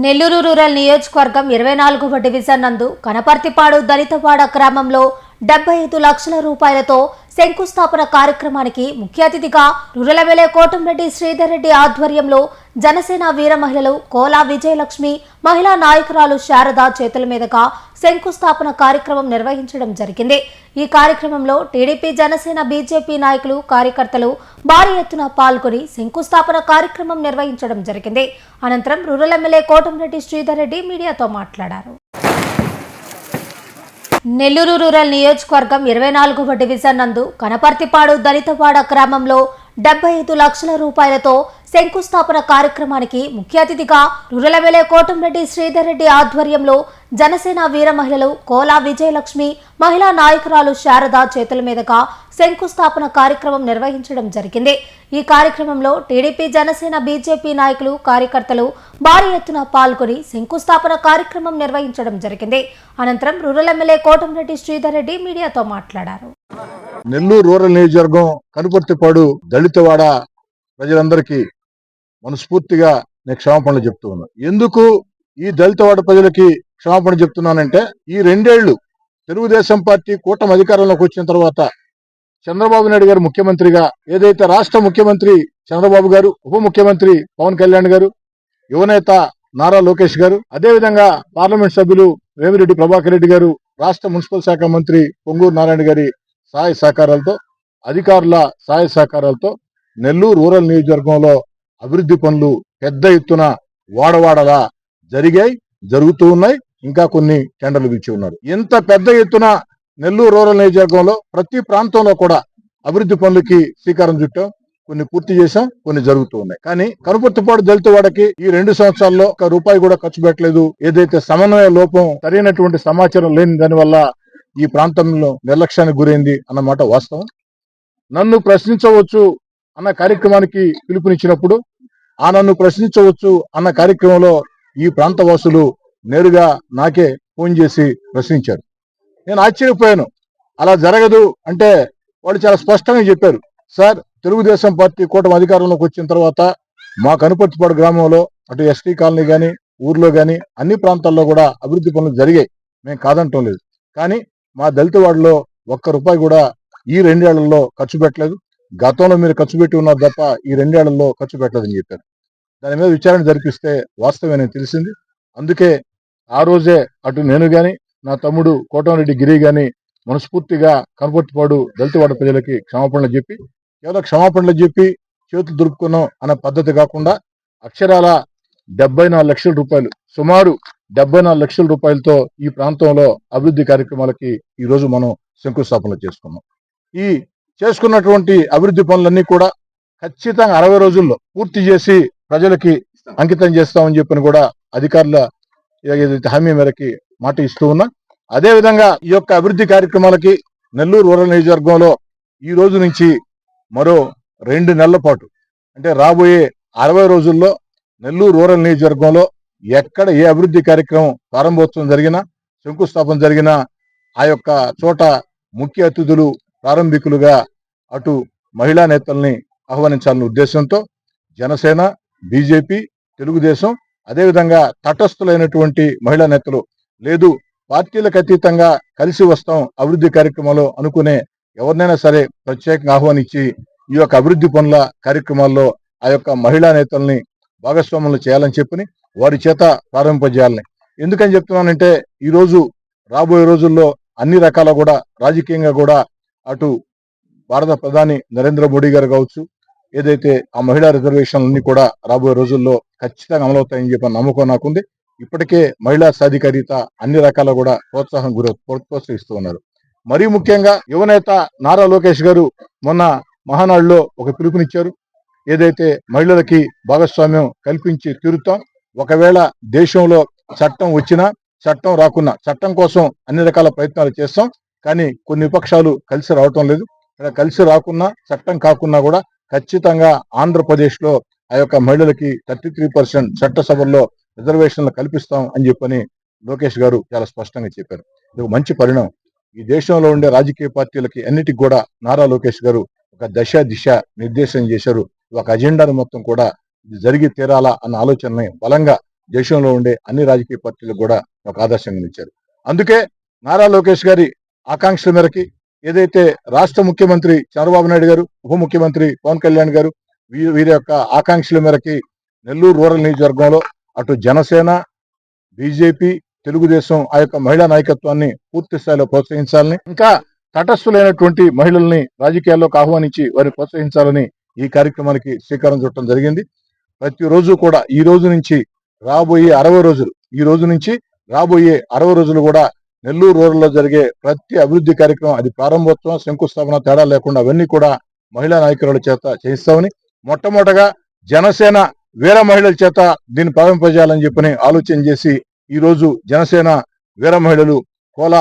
Nellore rural నియోజకవర్గం 24వ division నందు కనపర్తిపాడు దళితవాడ గ్రామంలో 75 లక్షల రూపాయలతో శంకుస్థాపన కార్యక్రమానికి ముఖ్య అతిథిగా రూరల్ ఎమ్మెల్యే కోటంరెడ్డి శ్రీధర్ రెడ్డి ఆధ్వర్యంలో జనసేన వీర మహిళలు కోలా విజయలక్ష్మి మహిళా నాయకురాలు శారద చేతుల మీదుగా శంకుస్థాపన కార్యక్రమం నిర్వహించడం జరిగింది. ఈ కార్యక్రమంలో టీడీపీ, జనసేన, బీజేపీ నాయకులు, కార్యకర్తలు భారీ ఎత్తున పాల్గొని శంకుస్థాపన కార్యక్రమం నిర్వహించడం జరిగింది. అనంతరం రూరల్ ఎమ్మెల్యే కోటంరెడ్డి శ్రీధర్ రెడ్డి మీడియాతో మాట్లాడారు. నెల్లూరు రూరల్ నియోజకవర్గం 24వ డివిజన్ నందు కనపర్తిపాడు దళితవాడ గ్రామంలో 75 లక్షల రూపాయలతో శంకుస్థాపన కార్యక్రమానికి ముఖ్య అతిథిగా రూరల్ ఎమ్మెల్యే కోటంరెడ్డి శ్రీధర్ రెడ్డి ఆధ్వర్యంలో జనసేన వీర మహిళలు కోలా విజయలక్ష్మి మహిళా నాయకురాలు శారద చేతుల మీదుగా శంకుస్థాపన కార్యక్రమం నిర్వహించడం జరిగింది. ఈ కార్యక్రమంలో టీడీపీ, జనసేన, బీజేపీ నాయకులు, కార్యకర్తలు భారీ ఎత్తున పాల్గొని శంకుస్థాపన కార్యక్రమం నిర్వహించడం జరిగింది. అనంతరం రూరల్ ఎమ్మెల్యే కోటంరెడ్డి శ్రీధర్ రెడ్డి మీడియాతో మాట్లాడారు. నెల్లూరు రూరల్ నియోజకవర్గం కనుపర్తిపాడు దళితవాడ ప్రజలందరికీ మనస్ఫూర్తిగా నేను క్షమాపణలు చెప్తూ ఉన్నా. ఎందుకు ఈ దళితవాడ ప్రజలకి క్షమాపణ చెప్తున్నానంటే, ఈ 2 ఏళ్లు తెలుగుదేశం పార్టీ కూటమి అధికారంలోకి వచ్చిన తర్వాత చంద్రబాబు నాయుడు గారు ముఖ్యమంత్రిగా, ఏదైతే రాష్ట్ర ముఖ్యమంత్రి చంద్రబాబు గారు, ఉప ముఖ్యమంత్రి పవన్ కళ్యాణ్ గారు, యువనేత నారా లోకేష్ గారు, అదేవిధంగా పార్లమెంట్ సభ్యులు వేమిరెడ్డి ప్రభాకర్ రెడ్డి గారు, రాష్ట్ర మున్సిపల్ శాఖ మంత్రి పొంగూరు నారాయణ గారి సహాయ సహకారాలతో, అధికారుల సహాయ సహకారాలతో నెల్లూరు రూరల్ నియోజకవర్గంలో అభివృద్ధి పనులు పెద్ద ఎత్తున వాడవాడలా జరుగుతూ ఉన్నాయి. ఇంకా కొన్ని టెండర్లు పిలిచి ఉన్నారు. ఇంత పెద్ద ఎత్తున నెల్లూరు రూరల్ నియోజకవర్గంలో ప్రతి ప్రాంతంలో కూడా అభివృద్ధి పనులకి శ్రీకారం చుట్టాం. కొన్ని పూర్తి చేశాం, కొన్ని జరుగుతూ ఉన్నాయి. కానీ కనుపర్తిపాడు దళితవాడకి ఈ 2 సంవత్సరాల్లో ఒక రూపాయి కూడా ఖర్చు పెట్టలేదు. ఏదైతే సమన్వయ లోపం, సరైనటువంటి సమాచారం లేని దానివల్ల ఈ ప్రాంతంలో నిర్లక్ష్యానికి గురైంది అన్నమాట వాస్తవం. నన్ను ప్రశ్నించవచ్చు అన్న కార్యక్రమానికి పిలుపునిచ్చినప్పుడు, ఆ నన్ను ప్రశ్నించవచ్చు అన్న కార్యక్రమంలో ఈ ప్రాంత వాసులు నేరుగా నాకే ఫోన్ చేసి ప్రశ్నించారు. నేను ఆశ్చర్యపోయాను. అలా జరగదు అంటే వాళ్ళు చాలా స్పష్టంగా చెప్పారు, సార్, తెలుగుదేశం పార్టీ కూటమి అధికారంలోకి వచ్చిన తర్వాత మా కనుపర్తిపాడు గ్రామంలో అటు ఎస్టీ కాలనీ కానీ, ఊర్లో కానీ అన్ని ప్రాంతాల్లో కూడా అభివృద్ధి పనులు జరిగాయి, మేము కాదంటం లేదు. కానీ మా దళితవాడలో ఒక్క రూపాయి కూడా ఈ 2 ఏళ్లలో ఖర్చు పెట్టలేదు. గతంలో మీరు ఖర్చు పెట్టి ఉన్నారు తప్ప ఈ 2 ఏళ్లలో ఖర్చు పెట్టలేదని చెప్పారు. దాని మీద విచారణ జరిపిస్తే వాస్తవమే తెలిసింది. అందుకే ఆ రోజే అటు నేను గాని, నా తమ్ముడు కోటంరెడ్డి గిరి గాని మనస్ఫూర్తిగా కనపర్తిపాడు దళితవాడ ప్రజలకి క్షమాపణలు చెప్పి, కేవలం క్షమాపణలు చెప్పి చేతులు దులుపుకున్నాం అనే పద్ధతి కాకుండా అక్షరాల 74 లక్షల రూపాయలు, సుమారు 74 లక్షల రూపాయలతో ఈ ప్రాంతంలో అభివృద్ధి కార్యక్రమాలకి ఈ రోజు మనం శంకుస్థాపన చేసుకున్నాం. ఈ చేసుకున్నటువంటి అభివృద్ధి పనులన్నీ కూడా ఖచ్చితంగా 60 రోజుల్లో పూర్తి చేసి ప్రజలకి అంకితం చేస్తామని చెప్పని కూడా అధికారుల ఏదైతే హామీ మేరకి మాట ఇస్తూ ఉన్నా. అదేవిధంగా ఈ యొక్క అభివృద్ధి కార్యక్రమాలకి నెల్లూరు రూరల్ నియోజకవర్గంలో ఈ రోజు నుంచి మరో 2 నెలల పాటు, అంటే రాబోయే 60 రోజుల్లో నెల్లూరు రూరల్ నియోజకవర్గంలో ఎక్కడ ఏ అభివృద్ధి కార్యక్రమం ప్రారంభోత్సవం జరిగినా, శంకుస్థాపన జరిగినా ఆ యొక్క చోట ముఖ్య అతిథులు, ప్రారంభికులుగా అటు మహిళా నేతల్ని ఆహ్వానించాలనే ఉద్దేశంతో జనసేన, బీజేపీ, తెలుగుదేశం, అదేవిధంగా తటస్థులైనటువంటి మహిళా నేతలు, లేదు పార్టీలకు అతీతంగా కలిసి వస్తాం అభివృద్ధి కార్యక్రమాలు అనుకునే ఎవరినైనా సరే ప్రత్యేకంగా ఆహ్వానించి ఈ యొక్క అభివృద్ధి పనుల కార్యక్రమాల్లో ఆ యొక్క మహిళా నేతల్ని భాగస్వాములు చేయాలని చెప్పని వారి చేత ప్రారంభింపజేయాలని. ఎందుకని చెప్తున్నానంటే, ఈ రోజు రాబోయే రోజుల్లో అన్ని రకాల కూడా రాజకీయంగా కూడా అటు భారత ప్రధాని నరేంద్ర మోడీ గారు కావచ్చు, ఏదైతే ఆ మహిళా రిజర్వేషన్లన్నీ కూడా రాబోయే రోజుల్లో ఖచ్చితంగా అమలవుతాయని చెప్పి నమ్మకం నాకుంది. ఇప్పటికే మహిళా సాధికారిత అన్ని రకాల కూడా ప్రోత్సహిస్తూ ఉన్నారు. మరీ ముఖ్యంగా యువనేత నారా లోకేష్ గారు మొన్న మహానాడులో ఒక పిలుపునిచ్చారు. ఏదైతే మహిళలకి భాగస్వామ్యం కల్పించి తీరుతాం, ఒకవేళ దేశంలో చట్టం వచ్చినా చట్టం రాకున్నా చట్టం కోసం అన్ని రకాల ప్రయత్నాలు చేస్తాం. కానీ కొన్ని విపక్షాలు కలిసి రావటం లేదు. కలిసి రాకున్నా, చట్టం కాకున్నా కూడా ఖచ్చితంగా ఆంధ్రప్రదేశ్ లో ఆ యొక్క మహిళలకి 33% చట్టసభల్లో రిజర్వేషన్లు కల్పిస్తాం అని చెప్పని లోకేష్ గారు చాలా స్పష్టంగా చెప్పారు. ఇది మంచి పరిణామం. ఈ దేశంలో ఉండే రాజకీయ పార్టీలకి అన్నిటికి కూడా నారా లోకేష్ గారు ఒక దశ దిశ నిర్దేశం చేశారు. ఒక అజెండాను మొత్తం కూడా జరిగి తీరాలా అన్న ఆలోచనని బలంగా దేశంలో ఉండే అన్ని రాజకీయ పార్టీలకు కూడా ఒక ఆదర్శంగా నిలిచారు. అందుకే నారా లోకేష్ గారి ఆకాంక్షల మేరకి ఏదైతే రాష్ట్ర ముఖ్యమంత్రి చంద్రబాబు నాయుడు గారు, ఉప ముఖ్యమంత్రి పవన్ కళ్యాణ్ గారు వీరి యొక్క ఆకాంక్షల మేరకి నెల్లూరు రూరల్ నియోజకవర్గంలో అటు జనసేన, బీజేపీ, తెలుగుదేశం ఆ యొక్క మహిళా నాయకత్వాన్ని పూర్తి స్థాయిలో ప్రోత్సహించాలని, ఇంకా తటస్థులైనటువంటి మహిళల్ని రాజకీయాల్లోకి ఆహ్వానించి వారిని ప్రోత్సహించాలని ఈ కార్యక్రమానికి శ్రీకారం చుట్టడం జరిగింది. ప్రతిరోజు కూడా ఈ రోజు నుంచి రాబోయే 60 రోజులు, ఈ రోజు నుంచి రాబోయే 60 రోజులు కూడా నెల్లూరు రూరల్లో జరిగే ప్రతి అభివృద్ధి కార్యక్రమం, అది ప్రారంభోత్సవం, శంకుస్థాపన తేడా లేకుండా అవన్నీ కూడా మహిళా నాయకుల చేత చేయిస్తామని, మొట్టమొదటగా జనసేన వీర మహిళల చేత దీన్ని ప్రారంభింపజేయాలని చెప్పని ఆలోచన చేసి ఈ రోజు జనసేన వీర మహిళలు కోల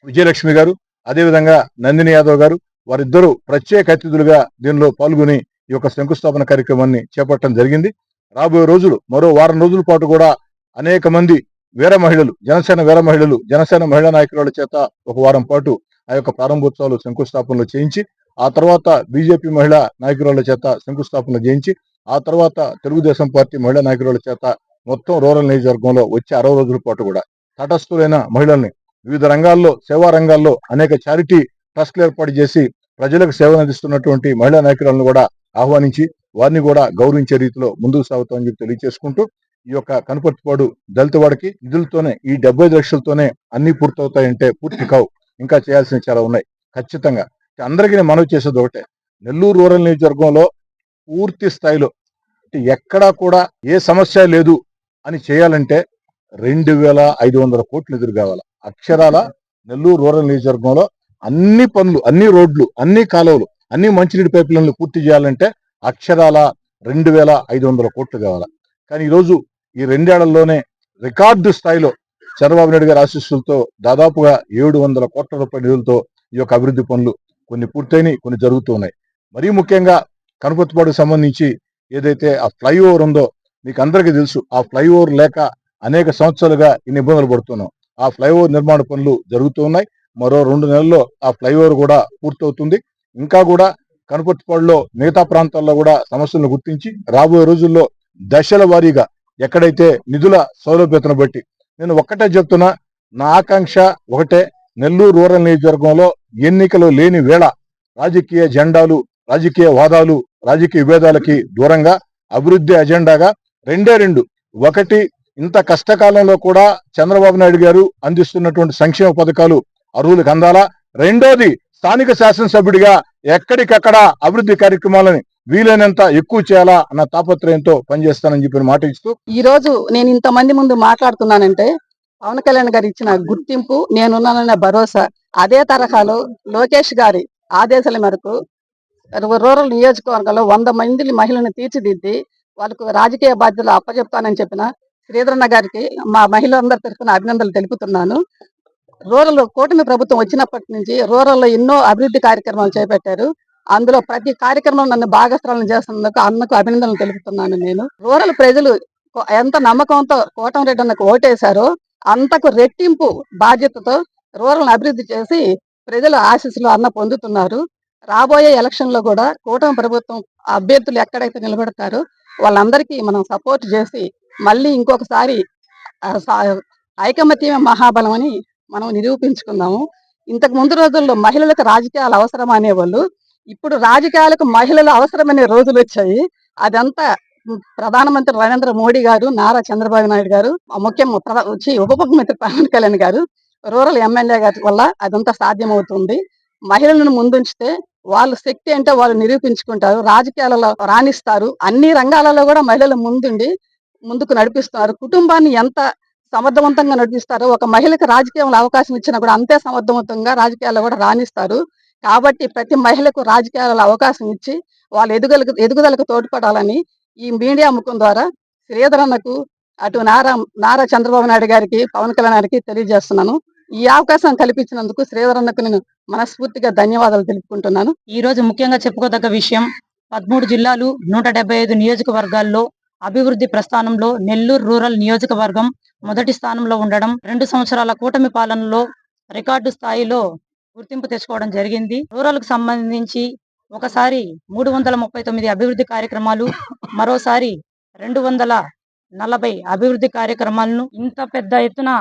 విజయలక్ష్మి గారు, అదేవిధంగా నందిని యాదవ్ గారు, వారిద్దరూ ప్రత్యేక అతిథులుగా దీనిలో పాల్గొని ఈ యొక్క శంకుస్థాపన కార్యక్రమాన్ని చేపట్టడం జరిగింది. రాబోయే రోజులు మరో వారం రోజుల పాటు కూడా అనేక మంది వీర మహిళలు, జనసేన మహిళా నాయకుల చేత ఒక వారం పాటు ఆ యొక్క ప్రారంభోత్సవాలు, శంకుస్థాపనలు చేయించి, ఆ తర్వాత బీజేపీ మహిళా నాయకురాల చేత శంకుస్థాపన చేయించి, ఆ తర్వాత తెలుగుదేశం పార్టీ మహిళా నాయకురాల చేత మొత్తం రూరల్ నియోజకవర్గంలో వచ్చే 60 రోజుల పాటు కూడా తటస్థులైన మహిళల్ని వివిధ రంగాల్లో, సేవా రంగాల్లో అనేక చారిటీ ట్రస్టులు ఏర్పాటు చేసి ప్రజలకు సేవలు అందిస్తున్నటువంటి మహిళా నాయకులను కూడా ఆహ్వానించి వారిని కూడా గౌరవించే రీతిలో ముందుకు సాగుతామని చెప్పి తెలియజేసుకుంటూ, ఈ యొక్క కనుపర్తిపాడు దళితవాడకి నిధులతోనే, ఈ 75 లక్షలతోనే అన్ని పూర్తవుతాయంటే పూర్తి కావు, ఇంకా చేయాల్సినవి చాలా ఉన్నాయి. ఖచ్చితంగా అందరికీ నేను మనవి చేసేది ఒకటే, నెల్లూరు రూరల్ నియోజకవర్గంలో పూర్తి స్థాయిలో ఎక్కడా కూడా ఏ సమస్య లేదు అని చేయాలంటే 2500 కోట్లు ఎదురు కావాలి. అక్షరాల నెల్లూరు రూరల్ నియోజకవర్గంలో అన్ని పనులు, అన్ని రోడ్లు, అన్ని కాలువలు, అన్ని మంచినీటి పైప్ లైన్లు పూర్తి చేయాలంటే అక్షరాల 2500 కోట్లు కావాలి. కానీ ఈరోజు ఈ 2 ఏళ్లలోనే రికార్డు స్థాయిలో చంద్రబాబు నాయుడు గారి ఆశీస్సులతో దాదాపుగా 700 కోట్ల రూపాయల నిధులతో ఈ యొక్క అభివృద్ధి పనులు కొన్ని పూర్తయినాయి, కొన్ని జరుగుతున్నాయి. మరీ ముఖ్యంగా కనుపర్తిపాడుకు సంబంధించి ఏదైతే ఆ ఫ్లైఓవర్ ఉందో మీకు అందరికీ తెలుసు. ఆ ఫ్లైఓవర్ లేక అనేక సంవత్సరాలుగా ఇన్ని ఇబ్బందులు పడుతున్నాం. ఆ ఫ్లైఓవర్ నిర్మాణ పనులు జరుగుతూ ఉన్నాయి. మరో 2 నెలల్లో ఆ ఫ్లైఓవర్ కూడా పూర్తవుతుంది. ఇంకా కూడా కనుపర్తిపాడులో మిగతా ప్రాంతాల్లో కూడా సమస్యలను గుర్తించి రాబోయే రోజుల్లో దశల వారీగా ఎక్కడైతే నిధుల సౌలభ్యతను బట్టి, నేను ఒక్కటే చెప్తున్నా, నా ఆకాంక్ష ఒకటే, నెల్లూరు రూరల్ నియోజకవర్గంలో ఎన్నికలు లేని వేళ రాజకీయ జెండాలు, రాజకీయ వాదాలు, రాజకీయ విభేదాలకి దూరంగా అభివృద్ధి అజెండాగా రెండు, ఒకటి ఇంత కష్టకాలంలో కూడా చంద్రబాబు నాయుడు గారు అందిస్తున్నటువంటి సంక్షేమ పథకాలు అర్హులకు అందాలా, రెండోది స్థానిక శాసనసభ్యుడిగా ఎక్కడికక్కడ అభివృద్ధి కార్యక్రమాలని వీలైనంత ఎక్కువ చేయాలా అన్న తాపత్రయంతో పనిచేస్తానని చెప్పి మాట ఇస్తూ, ఈ రోజు నేను ఇంతమంది ముందు మాట్లాడుతున్నానంటే పవన్ కళ్యాణ్ గారు ఇచ్చిన గుర్తింపు, నేనున్నానన్న భరోసా. అదే తరహాలో లోకేష్ గారి ఆదేశాల మేరకు రూరల్ నియోజకవర్గంలో 100 మంది మహిళలను తీర్చిదిద్ది వాళ్ళకు రాజకీయ బాధ్యతలు అప్పచెప్తానని చెప్పిన శ్రీధరన్న గారికి మా మహిళలందరి తరఫున అభినందనలు తెలుపుతున్నాను. రూరల్ కూటమి ప్రభుత్వం వచ్చినప్పటి నుంచి రూరల్లో ఎన్నో అభివృద్ధి కార్యక్రమాలు చేపట్టారు. అందులో ప్రతి కార్యక్రమం నన్ను భాగస్వామ్యం చేస్తున్నందుకు అన్నకు అభినందనలు తెలుపుతున్నాను. నేను రూరల్ ప్రజలు ఎంత నమ్మకంతో కోటమిరెడ్డి అన్నకు ఓటేశారో అంతకు రెట్టింపు బాధ్యతతో రూరల్ అభివృద్ధి చేసి ప్రజల ఆశీస్సులు అన్న పొందుతున్నారు. రాబోయే ఎలక్షన్ లో కూడా కూటమి ప్రభుత్వం అభ్యర్థులు ఎక్కడైతే నిలబెడతారో వాళ్ళందరికీ మనం సపోర్ట్ చేసి మళ్ళీ ఇంకొకసారి ఐకమత్యమే మహాబలం అని మనం నిరూపించుకుందాము. ఇంతకు ముందు రోజుల్లో మహిళలకు రాజకీయాలు అవసరం అనేవాళ్ళు, ఇప్పుడు రాజకీయాలకు మహిళలు అవసరమనే రోజులు వచ్చాయి. అదంతా ప్రధానమంత్రి నరేంద్ర మోడీ గారు, నారా చంద్రబాబు నాయుడు గారు, ఉప ముఖ్యమంత్రి పవన్ కళ్యాణ్ గారు, రూరల్ ఎమ్మెల్యే గారి వల్ల అదంతా సాధ్యమవుతుంది. మహిళలను ముందుంచితే వాళ్ళు శక్తి అంటే వాళ్ళు నిరూపించుకుంటారు, రాజకీయాలలో రాణిస్తారు. అన్ని రంగాలలో కూడా మహిళలు ముందుకు నడిపిస్తున్నారు. కుటుంబాన్ని ఎంత సమర్థవంతంగా నడిపిస్తారో ఒక మహిళకు రాజకీయంలో అవకాశం ఇచ్చినా కూడా అంతే సమర్థవంతంగా రాజకీయాల్లో కూడా రాణిస్తారు. కాబట్టి ప్రతి మహిళకు రాజకీయాలలో అవకాశం ఇచ్చి వాళ్ళ ఎదుగుదలకు తోడ్పడాలని ఈ మీడియా ముఖం ద్వారా శ్రీధరన్నకు, అటు నారా చంద్రబాబు నాయుడు గారికి, పవన్ కళ్యాణ్ గారికి తెలియజేస్తున్నాను. ఈ అవకాశం కల్పించినందుకు శ్రీధరన్నకు నేను మనస్ఫూర్తిగా ధన్యవాదాలు తెలుపుకుంటున్నాను. ఈ రోజు ముఖ్యంగా చెప్పుకోదగ్గ విషయం, 13 జిల్లాలు 175 నియోజకవర్గాల్లో అభివృద్ధి ప్రస్థానంలో నెల్లూరు రూరల్ నియోజకవర్గం మొదటి స్థానంలో ఉండడం, 2 సంవత్సరాల కూటమి పాలనలో రికార్డు స్థాయిలో గుర్తింపు తెచ్చుకోవడం జరిగింది. రూరల్ కు సంబంధించి ఒకసారి 339 అభివృద్ధి కార్యక్రమాలు, మరోసారి 40 అభివృద్ధి కార్యక్రమాలను ఇంత పెద్ద ఎత్తున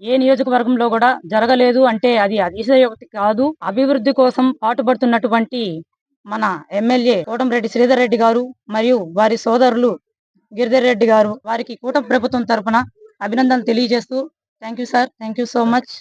ఏ నియోజకవర్గంలో కూడా జరగలేదు అంటే అది అతిశయోక్తి కాదు. అభివృద్ధి కోసం పాటుపడుతున్నటువంటి మన ఎమ్మెల్యే కోటంరెడ్డి శ్రీధర్ రెడ్డి గారు మరియు వారి సోదరులు గిరిధర్ రెడ్డి గారు వారికి కూటమి ప్రభుత్వం తరపున అభినందనలు తెలియజేస్తూ thank you sir, thank you so much.